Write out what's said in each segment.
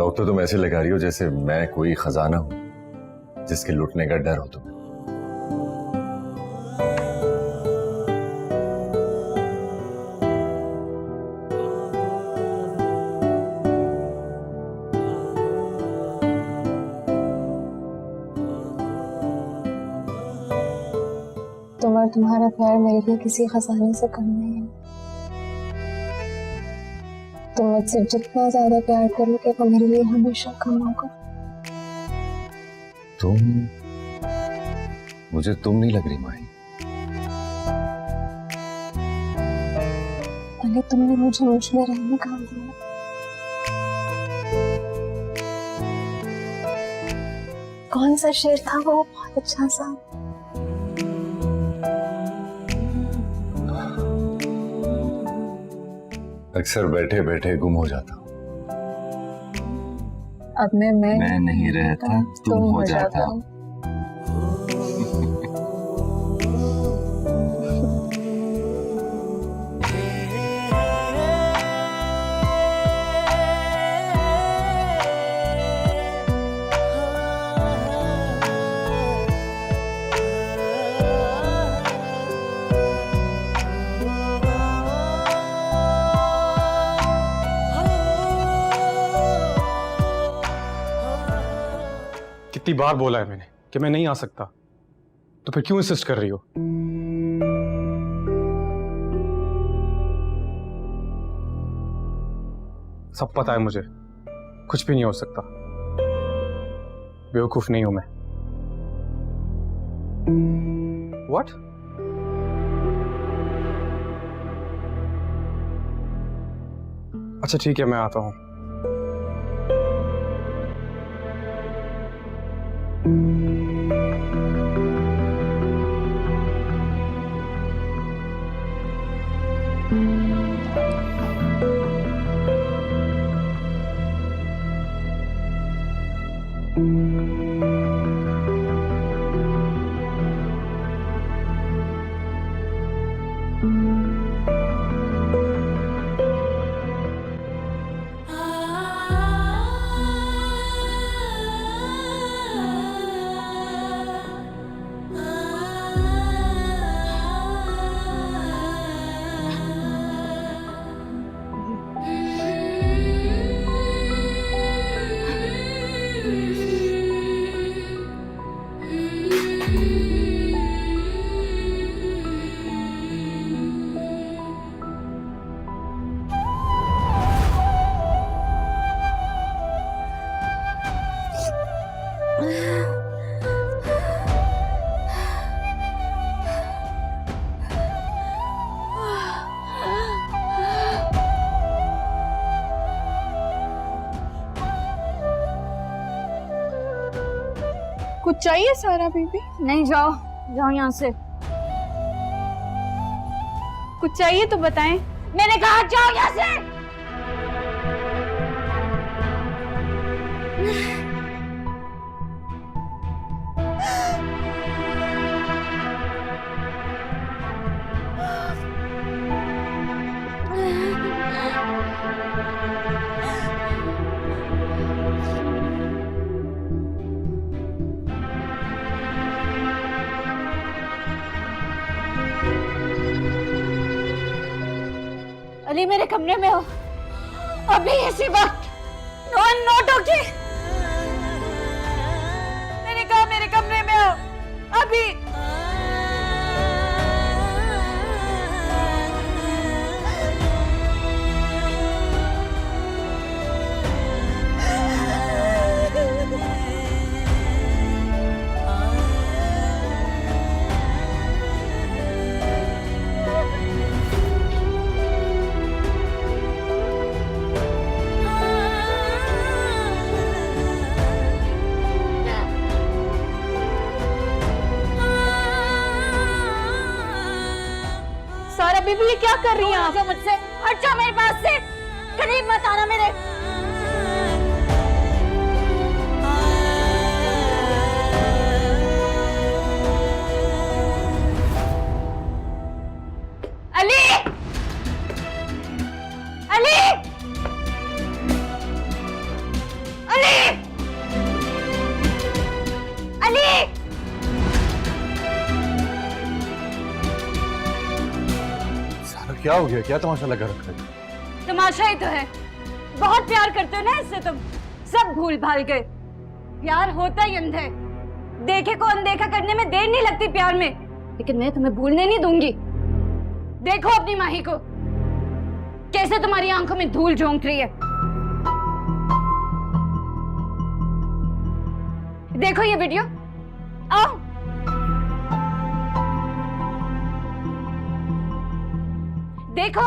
Dialogue तो तुम ऐसे लगा रही हो जैसे मैं कोई खजाना हूं जिसके लुटने का डर हो तुम्हें। तुम और तुम्हारा प्यार मेरे लिए किसी खजाने से कम नहीं है। तुम मुझसे जितना ज्यादा प्यार करोगे वो मेरे लिए हमेशा कम होगा। तुम मुझे तुम नहीं लग रही माही। पहले तुमने मुझे मुझ में रहने का दिया। कौन सा शेर था वो बहुत अच्छा सा। अक्सर बैठे बैठे गुम हो जाता हूँ। अब मैं नहीं रहता तुम हो जाता। कितनी बार बोला है मैंने कि मैं नहीं आ सकता, तो फिर क्यों इंसिस्ट कर रही हो? सब पता है मुझे, कुछ भी नहीं हो सकता। बेवकूफ नहीं हूं मैं। What? अच्छा ठीक है, मैं आता हूं। कुछ चाहिए सारा बीबी? नहीं, जाओ जाओ यहाँ से। कुछ चाहिए तो बताएं। मैंने कहा जाओ यहाँ से। अली मेरे कमरे में हो अभी इसी वक्त। नो टोकी। मैंने कहा मेरे कमरे में हो अभी। बीबी ये क्या कर रही हैं आप? मुझसे हट जाओ, मेरे पास से करीब मत आना मेरे। अली अली क्या हो गया? क्या तमाशा लगा रखा है? तमाशा ही तो है। बहुत प्यार करते हो ना इससे तुम, सब भूल भाल गए। प्यार होता ही अंधा है, देखे को अनदेखा करने में देर नहीं लगती प्यार में। लेकिन मैं तुम्हें भूलने नहीं दूंगी। देखो अपनी माही को, कैसे तुम्हारी आंखों में धूल झोंक रही है। देखो ये वीडियो, आओ। देखो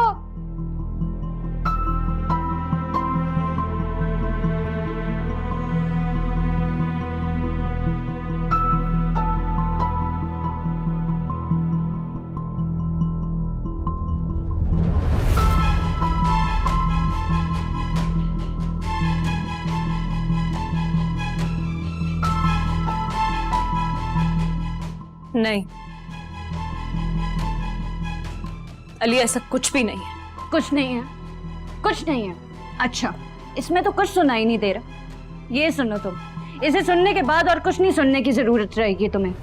नहीं अली, ऐसा कुछ भी नहीं है। कुछ नहीं है, कुछ नहीं है। अच्छा, इसमें तो कुछ सुनाई नहीं दे रहा। ये सुनो तुम, इसे सुनने के बाद और कुछ नहीं सुनने की जरूरत रहेगी तुम्हें।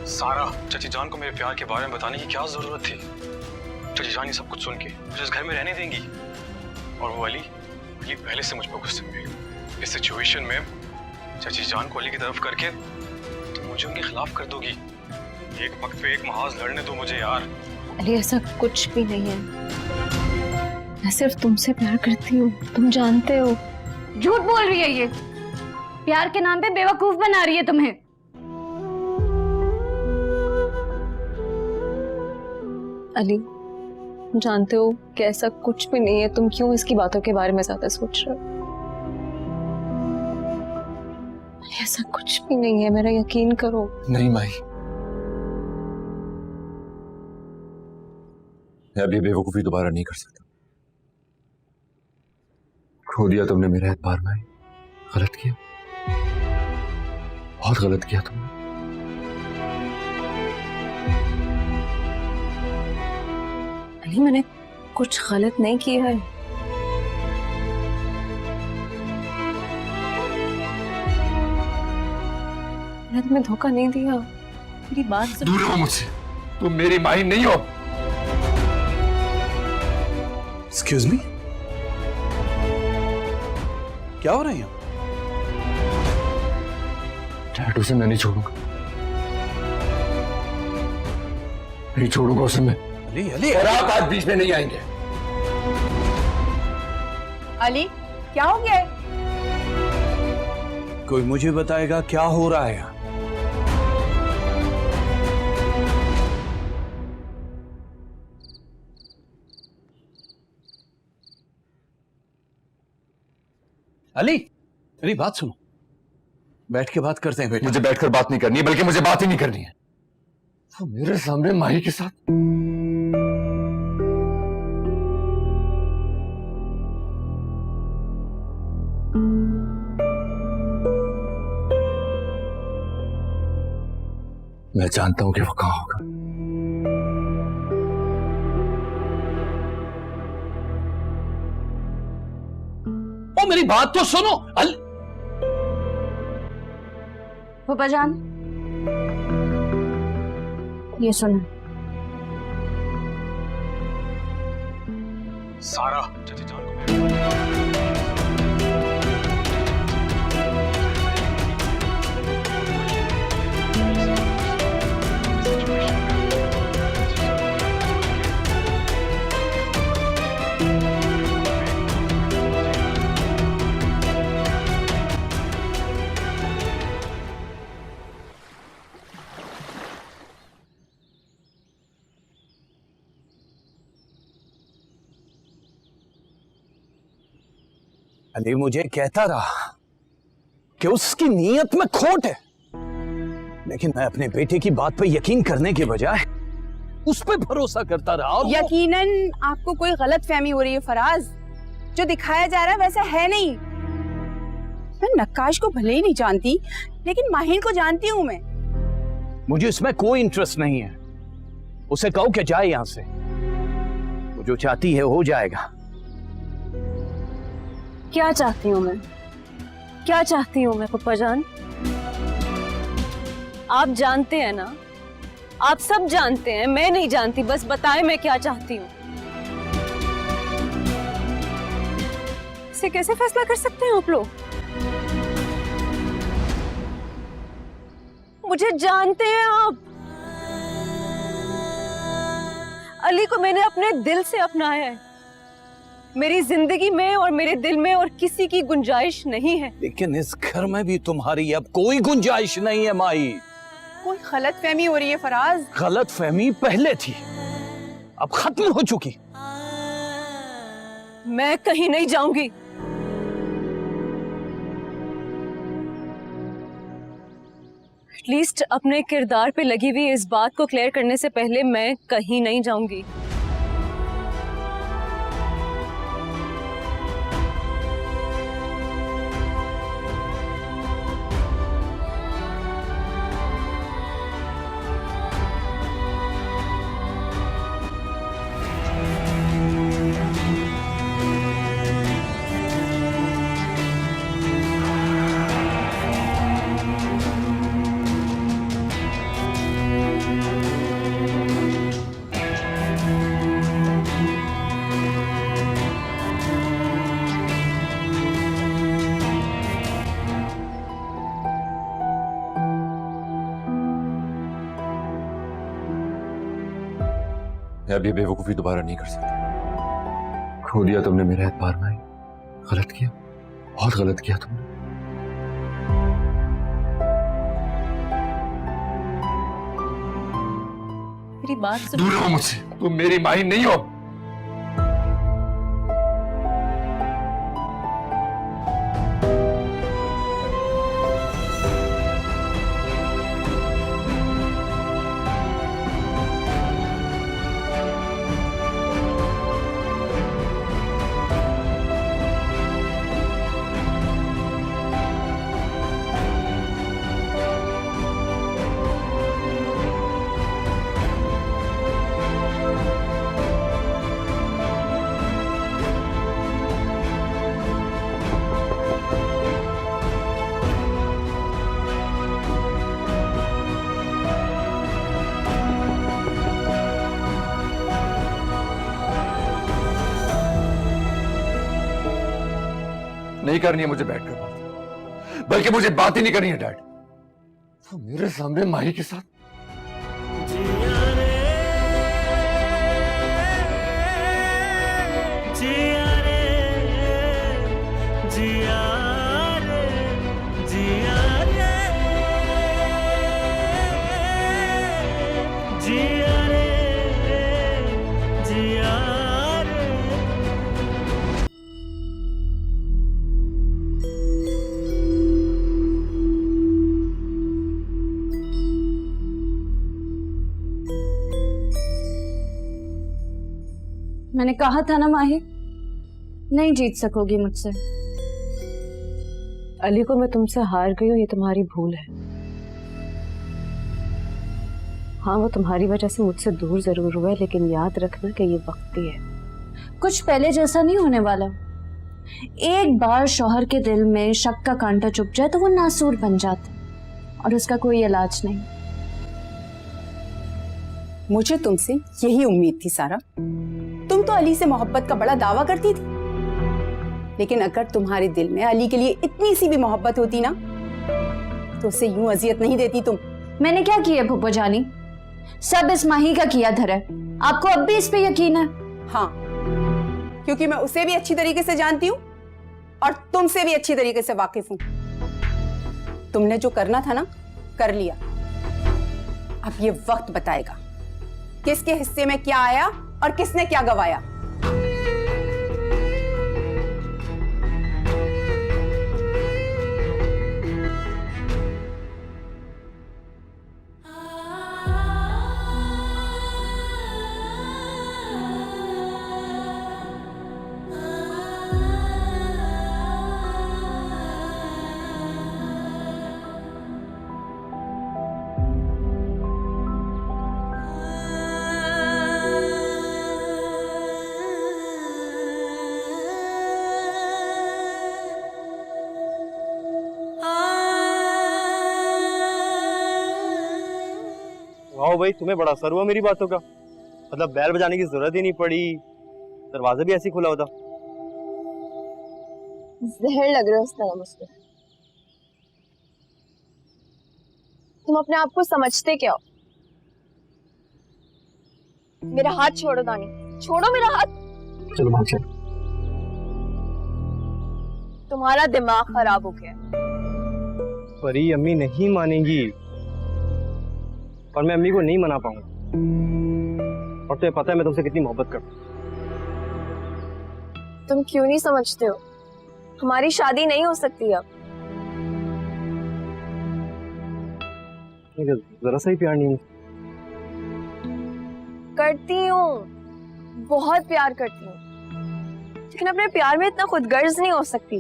सारा, चाची जान को मेरे प्यार के बारे में बताने की क्या जरूरत थी? चाची जान ये सब कुछ सुन के मुझे इस घर में रहने देंगी। और वो अली पहले से मुझ पर गुस्से में है। इस सिचुएशन में चाची जान को अली की तरफ करके तुम मुझे उनके खिलाफ कर दोगी। एक वक्त पे एक महाज लड़ने दो मुझे यार। अली ऐसा कुछ भी नहीं है, मैं सिर्फ तुमसे प्यार करती हूँ, तुम जानते हो। झूठ बोल रही है ये, प्यार के नाम पे बेवकूफ बना रही है तुम्हें। अली तुम जानते हो कि ऐसा कुछ भी नहीं है, तुम क्यों इसकी बातों के बारे में ज्यादा सोच रहे हो? अली ऐसा कुछ भी नहीं है, मेरा यकीन करो। नहीं माही, मैं अभी बेवकूफी दोबारा नहीं कर सकता। खो दिया तुमने मेरा एतबार माही, गलत किया, बहुत गलत किया तुमने। अली मैंने कुछ गलत नहीं किया है। मैंने तुम्हें धोखा नहीं दिया, मेरी बात सुनो। दूर रहो मुझसे, तुम मेरी माही नहीं हो। एक्सक्यूज मी, क्या हो रहा है यहाँ? टैटू से मैं नहीं छोड़ूंगा, नहीं छोड़ूंगा उसे मैं। अली अली और आप आज बीच में नहीं आएंगे। अली क्या हो गया है? कोई मुझे बताएगा क्या हो रहा है यहाँ? अली मेरी बात सुनो, बैठ के बात करते हैं बेटा। मुझे बैठकर बात नहीं करनी है, बल्कि मुझे बात ही नहीं करनी है। वो मेरे सामने माही के साथ। मैं जानता हूं कि वो कहां होगा। ओ मेरी बात तो सुनो। फूफा जान, ये सुनो। सारा, चाची जान को मेरे अली मुझे कहता रहा कि उसकी नीयत में खोट है, लेकिन मैं अपने बेटे की बात पर यकीन करने के बजाय उस पर भरोसा करता रहा। और यकीनन आपको कोई गलत फहमी हो रही है फराज, जो दिखाया जा रहा है वैसा है नहीं। मैं नक्काश को भले ही नहीं जानती, लेकिन माहिर को जानती हूँ मैं। मुझे इसमें कोई इंटरेस्ट नहीं है। उसे कहो कि जाए यहां से, वो जो चाहती है हो जाएगा। क्या चाहती हूँ मैं, क्या चाहती हूँ मैं पप्पा जान? आप जानते हैं ना, आप सब जानते हैं, मैं नहीं जानती। बस बताएं मैं क्या चाहती हूँ। ऐसे कैसे फैसला कर सकते हैं आप लोग? मुझे जानते हैं आप। अली को मैंने अपने दिल से अपनाया है। मेरी जिंदगी में और मेरे दिल में और किसी की गुंजाइश नहीं है। लेकिन इस घर में भी तुम्हारी अब कोई गुंजाइश नहीं है माही। कोई गलत फहमी हो रही है फराज। गलत फहमी पहले थी, अब खत्म हो चुकी। मैं कहीं नहीं जाऊंगी। एटलीस्ट अपने किरदार पे लगी हुई इस बात को क्लियर करने से पहले मैं कहीं नहीं जाऊंगी। मैं अब ये बेवकूफी दोबारा नहीं कर सकता। खो दिया तुमने मेरा एतबार भाई। गलत किया, बहुत गलत किया तुमने। मेरी बात सुन। दूर रहो मुझसे, तुम मेरी माही नहीं हो। नहीं करनी है मुझे बैठकर बात, बल्कि मुझे बात ही नहीं करनी है डैड। तो मेरे सामने माही के साथ मैंने कहा था ना माही, नहीं जीत सकोगी मुझसे। अली को मैं तुमसे हार गई हूँ, ये तुम्हारी भूल है। हाँ, वो तुम्हारी वजह से मुझसे दूर जरूर हुआ है, लेकिन याद रखना कि ये वक्ती है। कुछ पहले जैसा नहीं होने वाला। एक बार शौहर के दिल में शक का कांटा चुभ जाए तो वो नासूर बन जाता और उसका कोई इलाज नहीं। मुझे तुमसे यही उम्मीद थी सारा। तुम तो अली से मोहब्बत का बड़ा दावा करती थी, लेकिन अगर तुम्हारे दिल में अली के लिए इतनी सी भी मोहब्बत होती ना, तो उसे यूं अजियत नहीं देती तुम। मैंने क्या किया फूफो जानी? सब इस माही का किया धरा है। आपको अब भी इस पे यकीन है? हाँ, क्योंकि मैं उसे भी अच्छी तरीके से जानती हूँ और तुमसे भी अच्छी तरीके से वाकिफ हूँ। तुमने जो करना था ना, कर लिया। अब ये वक्त बताएगा किसके हिस्से में क्या आया और किसने क्या गवाया। वाह भाई, तुम्हें बड़ा असर हुआ मेरी बातों का। मतलब बैल बजाने की जरूरत ही नहीं पड़ी, दरवाजा भी ऐसे ही खुला होता। जहर लग रहा है उस तरह मुझको। तुम अपने आप को समझते क्या हो? मेरा हाथ छोड़ो दानी, छोड़ो मेरा हाथ। चलो भाग चलो। तुम्हारा दिमाग खराब हो गया। परी अम्मी नहीं मानेंगी और मैं अम्मी को नहीं मना पाऊंगा। और तुम्हें पता है मैं तुमसे कितनी मोहब्बत करता हूँ। तुम क्यों नहीं समझते हो? हमारी शादी नहीं हो सकती अब। मुझे जरा सा ही प्यार नहीं है। करती हूँ, बहुत प्यार करती हूँ, लेकिन अपने प्यार में इतना खुदगर्ज नहीं हो सकती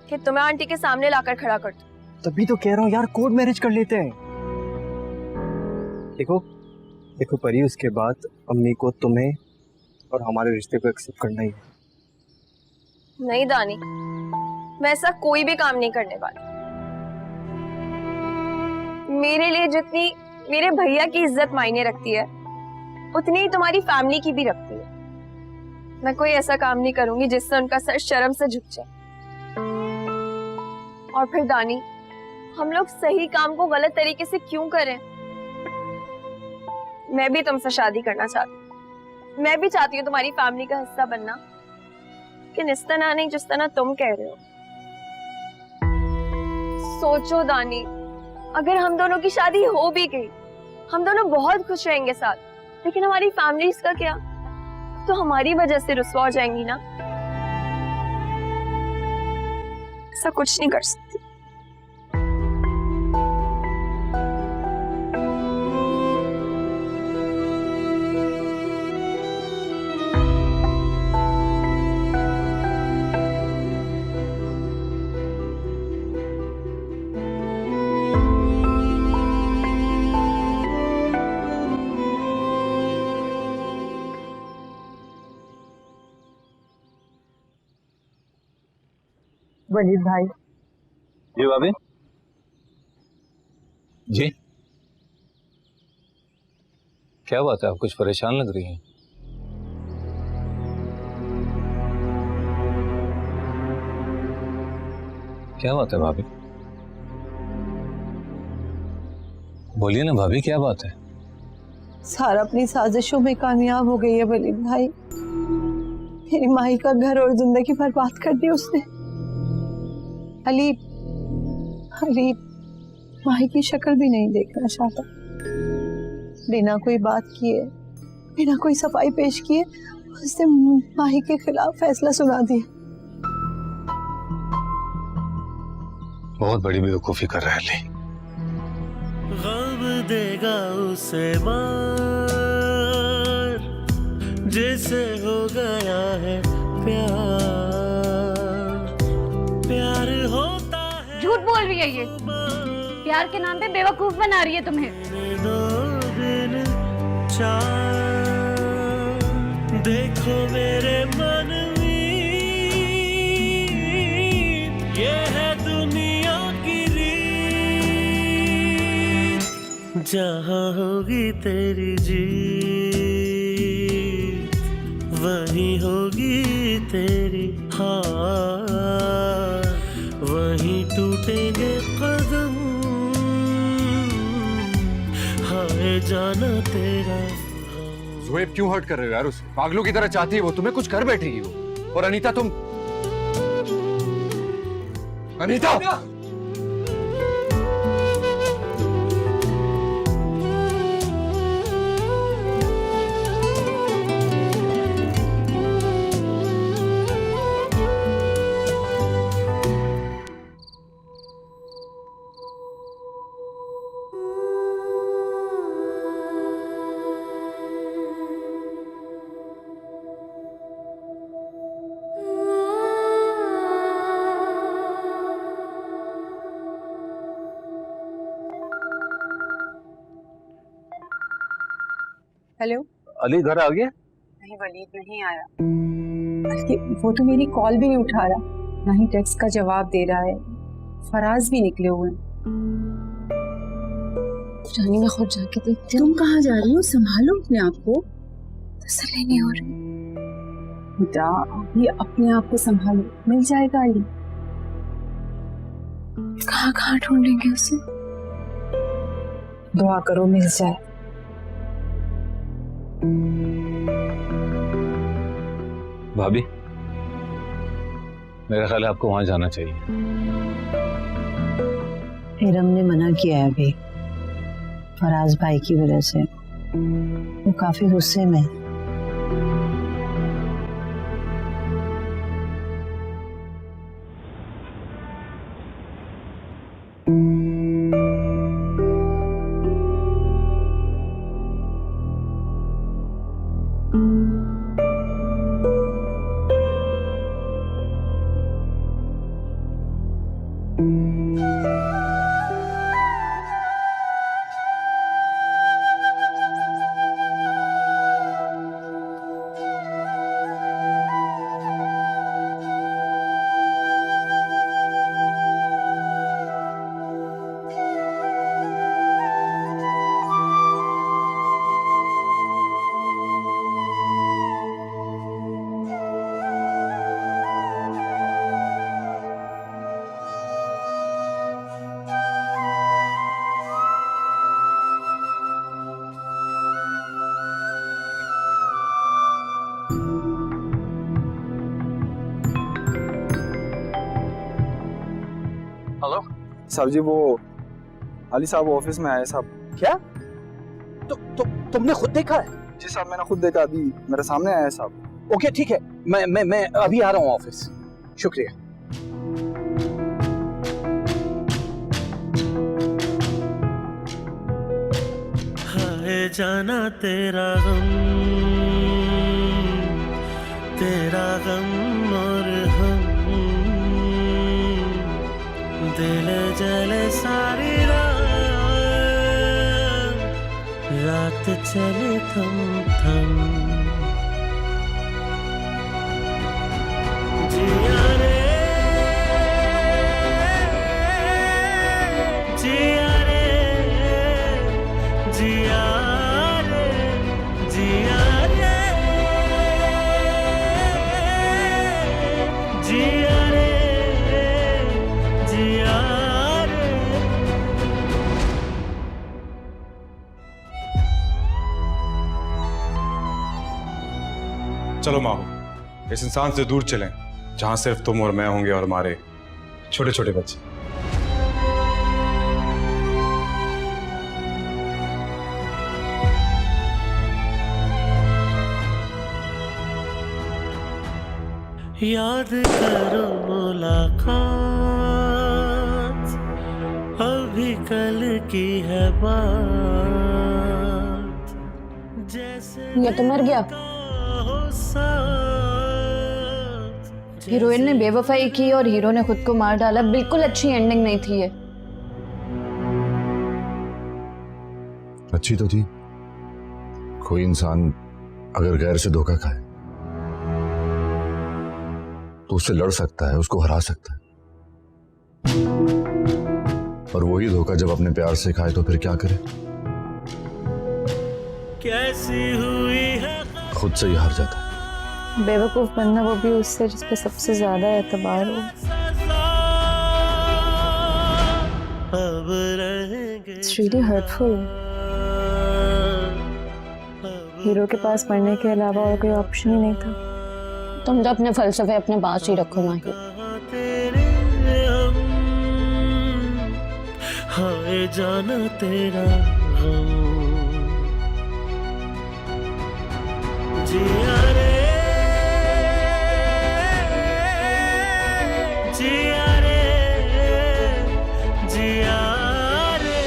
कि तुम्हें आंटी के सामने लाकर खड़ा कर दूं। तभी तो कह रहा हूँ यार, कोर्ट मैरिज कर लेते हैं। देखो देखो परी, उसके बाद अम्मी को तुम्हें और हमारे रिश्ते को एक्सेप्ट करना ही है। नहीं दानी, मैं ऐसा कोई भी काम नहीं करने वाली। मेरे लिए जितनी मेरे भैया की इज्जत मायने रखती है, उतनी ही तुम्हारी फैमिली की भी रखती है। मैं कोई ऐसा काम नहीं करूंगी जिससे उनका सर शर्म से झुक जाए। और फिर दानी, हम लोग सही काम को गलत तरीके से क्यों करें? मैं भी तुमसे शादी करना चाहती हूँ। मैं भी चाहती हूँ तुम्हारी फैमिली का हिस्सा बनना, लेकिन इस तरह नहीं जिस तरह तुम कह रहे हो। सोचो दानी, अगर हम दोनों की शादी हो भी गई, हम दोनों बहुत खुश रहेंगे साथ, लेकिन हमारी फैमिलीज का क्या? तो हमारी वजह से रुस्वा हो जाएंगी ना। ऐसा कुछ नहीं कर सकती। वलीद भाई। जी भाभी। जी क्या बात है, आप कुछ परेशान लग रही हैं? क्या बात है भाभी? बोलिए ना भाभी, क्या बात है? सारा अपनी साजिशों में कामयाब हो गई है वलीद भाई। मेरी माही का घर और जिंदगी बर्बाद कर दी उसने। अली माही की शक्ल भी नहीं देखना चाहता। बिना कोई बात किए, बिना कोई सफाई पेश किए उसने माही के खिलाफ फैसला सुना दिया। बहुत बड़ी बेवकूफी कर रहा है अली। गम देगा उसे मार जैसे हो गया है प्यार। प्यार होता है। झूठ बोल रही है ये। प्यार के नाम पे बेवकूफ बना रही है तुम्हें। 2 दिन 4 देखो मेरे मन में, ये है दुनिया की रीत। जहाँ होगी तेरी जीत, वहीं होगी तेरी हार। वहीं टूटेंगे कदम, हाय जाना तेरा। ज़ुहैब क्यों हर्ट कर रहे हो यार उसे? पागलों की तरह चाहती है वो, तुम्हें कुछ कर बैठेगी वो। और अनीता तुम, अनीता हेलो। अली घर आ गया? नहीं वलीद नहीं आया, बल्कि वो तो मेरी कॉल भी नहीं उठा रहा, ना ही टेक्स्ट का जवाब दे रहा है। फराज भी निकले हुए हैं। रानी मैं खुद जाके देखती हूँ। तुम कहाँ जा रही हो? संभालो अपने आप को। तसल्ली नहीं हो रही। बेटा अभी अपने आप को संभालो, मिल जाएगा अली। कहाँ कहाँ ढूंढेंगे उसे? दुआ करो मिल जाए। भाभी, मेरा ख्याल है आपको वहां जाना चाहिए। हिरम ने मना किया है अभी, फराज भाई की वजह से। वो काफी गुस्से में है। हेलो साहब जी, वो अली साहब ऑफिस में आए साहब। क्या? तुमने खुद देखा है? जी साहब, मैंने खुद देखा, अभी मेरे सामने आया साहब। ओके ठीक है, मैं अभी आ रहा हूँ ऑफिस। शुक्रिया। हाय जाना तेरा गम और हम, दिल जले सारी रात चले थम थम। जिया रे जिया रे जिया रे जिया रे जिया रे जिया रे। चलो माहो, इस इंसान से दूर चलें जहां सिर्फ तुम और मैं होंगे और हमारे छोटे छोटे बच्चे। याद करो मुलाकात, अभी कल की है बात, जैसे ये तो मर गया। हीरोइन ने बेवफाई की और हीरो ने खुद को मार डाला। बिल्कुल अच्छी एंडिंग नहीं थी ये। अच्छी तो थी। कोई इंसान अगर गैर से धोखा खाए तो उससे लड़ सकता है, उसको हरा सकता है। और वही धोखा जब अपने प्यार से खाए तो फिर क्या करे? कैसी हुई है खुद से ही हार जाता है। बेवकूफ बनना वो भी उससे जिस पे सबसे ज्यादा एतबार हो। अब रहेंगे। It's really hurtful. हीरो के पास मरने के अलावा और कोई ऑप्शन ही नहीं था। तुम तो अपने फलसफे अपने पास ही रखो माही। तेरे हम, हाय जाना तेरा गम। जिया रे जिया रे जिया रे।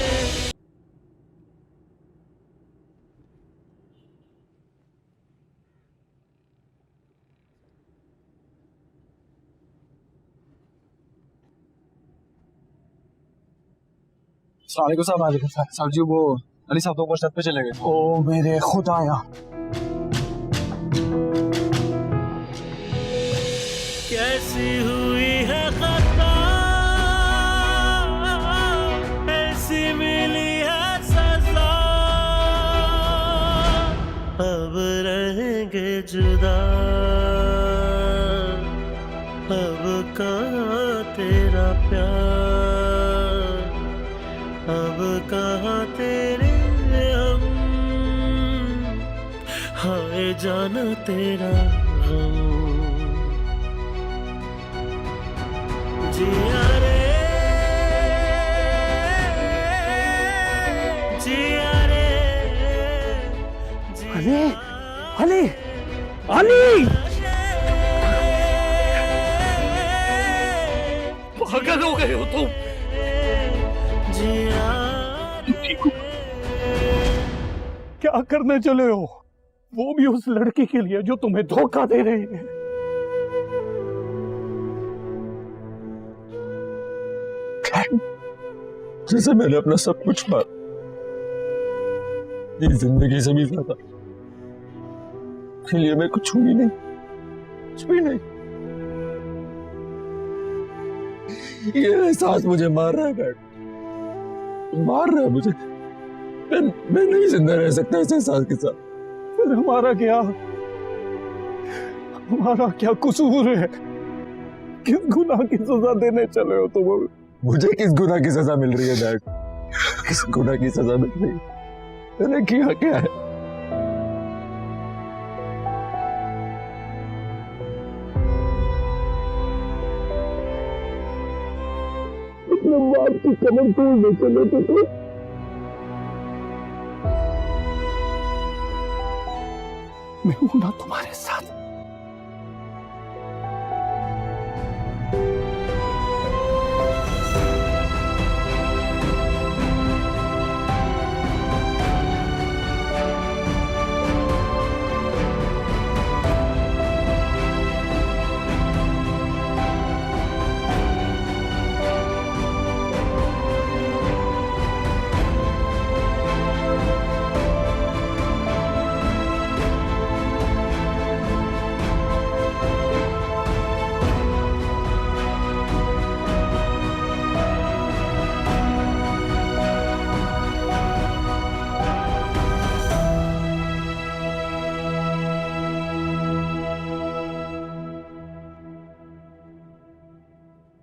अस्सलाम साहब। वालेकुम साहब जी, वो अली साहब तो ऊपर छत पे चले गए। ओ मेरे खुदाया। कैसी हुई है खता, ऐसी मिली है सजा, अब रहेंगे जुदा, अब कहाँ तेरा प्यार। कहाँ तेरे हम, हाय जाना तेरा हम, जिया रे जिया रे अली अली अली पागल हो गए हो तुम। क्या करने चले हो? वो भी उस लड़की के लिए जो तुम्हें धोखा दे रही है। जैसे मैंने अपना सब कुछ पा, ये जिंदगी से भी ज्यादा के लिए मैं कुछ हूं ही नहीं, कुछ भी नहीं। ये एहसास मुझे मार रहा है डैड, मार रहा है मुझे। मैं नहीं जिंदा रह सकता इस एहसास के साथ। फिर हमारा क्या कसूर है? किस गुनाह की सजा देने चले हो तुम हमें? मुझे किस गुनाह की सजा मिल रही है डैड? किस गुनाह की सजा मिल रही है? मैंने किया क्या है? अपने बाप की कमर तोड़ने चले थे। मैं हूं ना तुम्हारे साथ।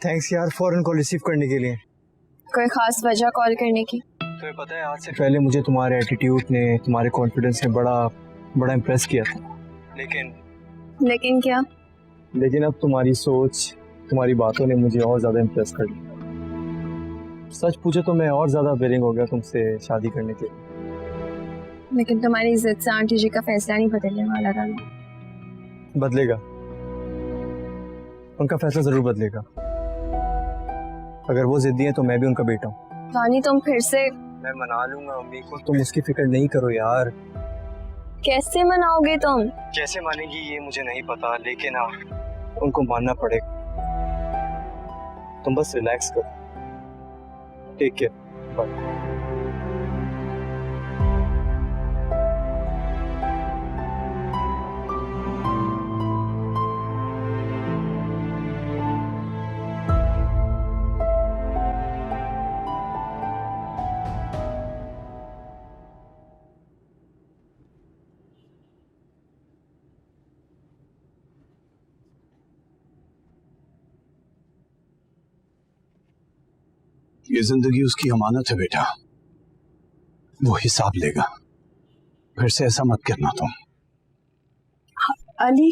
थैंक्स यार फौरन कॉल रिसीव करने के लिए। कोई खास वजह कॉल करने की? तुम्हें पता है आज से पहले मुझे तुम्हारे एटीट्यूड ने, तुम्हारे कॉन्फिडेंस ने बड़ा इम्प्रेस किया था, लेकिन क्या? लेकिन अब तुम्हारी सोच, तुम्हारी बातों ने मुझे और ज्यादा इम्प्रेस कर लिया। सच पूछो तो मैं और ज्यादा बेरिंग हो गया तुमसे शादी करने के लिए। लेकिन तुम्हारी जिद से आंटी जी का फैसला नहीं बदलने वाला था। बदलेगा, उनका फैसला जरूर बदलेगा। अगर वो जिद्दी है तो मैं भी उनका बेटा हूँ। रानी तुम फिर से? मैं मना लूंगा अम्मी को, तुम उसकी फिक्र नहीं करो यार। कैसे मनाओगे तुम? कैसे मानेगी ये मुझे नहीं पता, लेकिन हाँ उनको मानना पड़ेगा। तुम बस रिलैक्स करो। Take care, bye. ये जिंदगी उसकी अमानत है बेटा, वो हिसाब लेगा। फिर से ऐसा मत करना तुम। अली,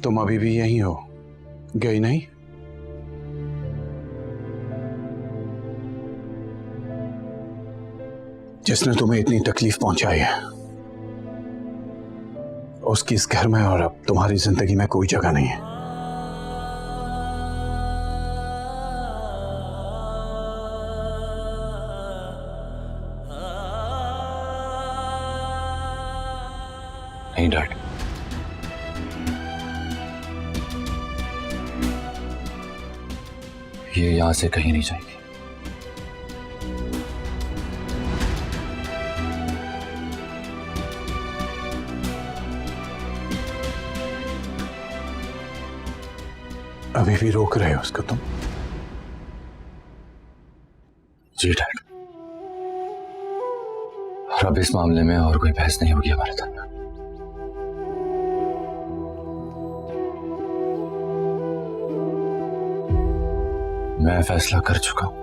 तुम अभी भी यहीं हो, गई नहीं? जिसने तुम्हें इतनी तकलीफ पहुंचाई है उसकी इस घर में और अब तुम्हारी जिंदगी में कोई जगह नहीं है। नहीं डैड, ये यहां से कहीं नहीं जाएगी। अभी भी रोक रहे हो उसको तुम? जी डैड, और अब इस मामले में और कोई बहस नहीं होगी हमारे दरमियान। मैं फैसला कर चुका हूं।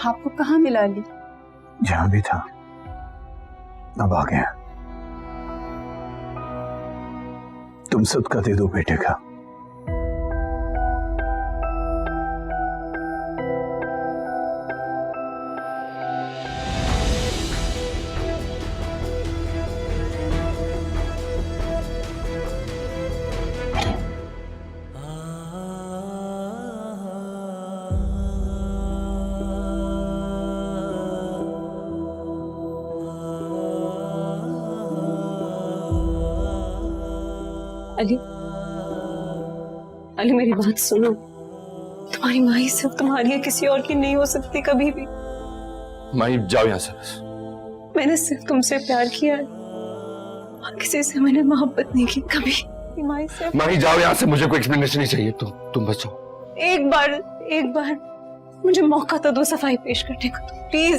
आपको कहाँ मिला अली? जहां भी था अब आ गया। तुम सदका दे दो बेटे का। अली, अली मेरी बात सुनो। तुम्हारी माही सिर्फ तुम्हारी है, किसी और की नहीं हो सकती कभी भी। माही जाओ यहाँ से बस। मैंने सिर्फ तुमसे प्यार किया है और किसी से मैंने मोहब्बत नहीं की कभी। माही से माही जाओ यहाँ से, मुझे कोई एक्सप्लेनेशन नहीं चाहिए। तुम बस जाओ। एक बार मुझे मौका तो दो सफाई पेश करने का, प्लीज।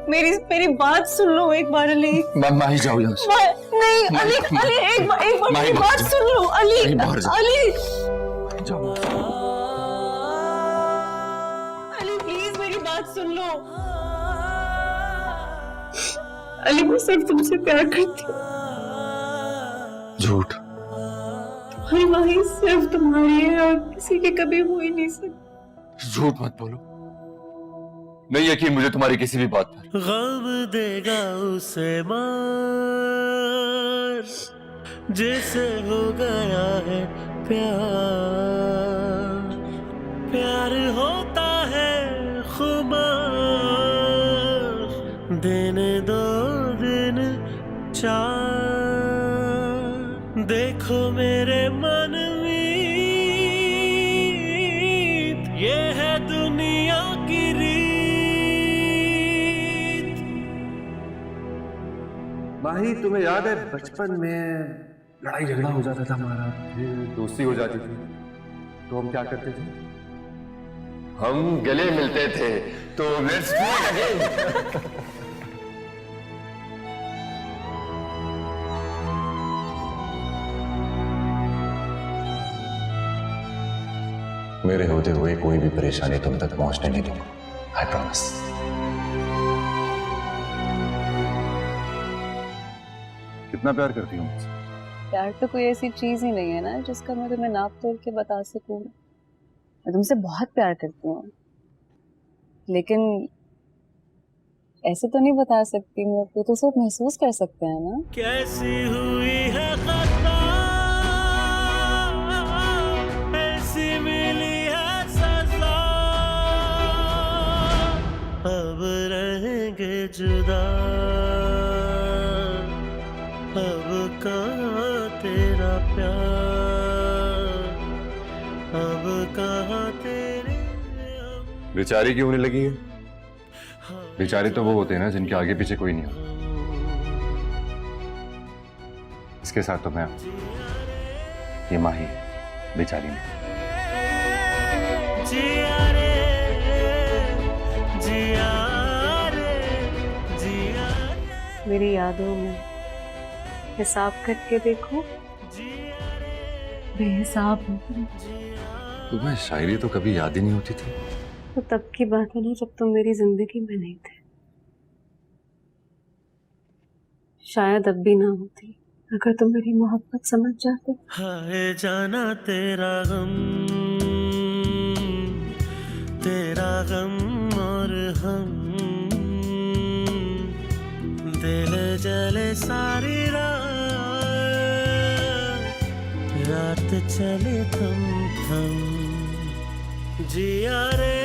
मेरी बात सुन लो एक बार अली। माही जाओ यहाँ से। नहीं अली, अली एक बार मेरी बात सुन लो अली। अली अली प्लीज मेरी बात सुन लो। अली मैं सिर्फ तुमसे प्यार करती हूँ। झूठ। तुम्हारी माही सिर्फ तुम्हारी है और किसी की कभी हो ही नहीं सकती। झूठ मत बोलो। नहीं यकीन मुझे तुम्हारी किसी भी बात पर। गम देगा उसे मार जैसे हो गया है प्यार। प्यार होता है खुमार, दिन दो दिन चार। देखो मेरे मन मीत, ये है दुनिया की माही, तुम्हें याद है बचपन में लड़ाई झगड़ा हो जाता था हमारा, फिर दोस्ती हो जाती थी, तो हम क्या करते थे? हम गले मिलते थे। तो लेट्स डू इट अगेन। मेरे होते हुए कोई भी परेशानी तुम तक पहुंचने नहीं दूंगा। I promise. कितना प्यार करती हूँ मुझसे? प्यार तो कोई ऐसी चीज ही नहीं है ना जिसका मैं तुम्हें नाप तोल के बता सकूं। मैं तुमसे बहुत प्यार करती हूँ, लेकिन ऐसे तो नहीं बता सकती। मैं तो सिर्फ महसूस कर सकते हैं ना। कैसी हुई है खता, ऐसी मिली है सजा। अब रहेंगे जुदा, अब कहाँ तेरा प्यार, अब कहाँ तेरे। बेचारी क्यों होने लगी है? बेचारे तो वो होते हैं ना जिनके आगे पीछे कोई नहीं होता। इसके साथ तो मैं, ये माही बेचारी नहीं। जिया रे, जिया रे, जिया रे। मेरी यादों में हिसाब करके देखो, बेहिसाब हो। तुम्हें शायरी तो कभी याद ही नहीं होती थी। तो तब की बात है ना, जब तुम मेरी जिंदगी में नहीं थे। शायद अब भी ना होती अगर तुम मेरी मोहब्बत समझ जाते। हाय जाना तेरा गम और हम, दिल जले सारी रात चले थम थम। जिया रे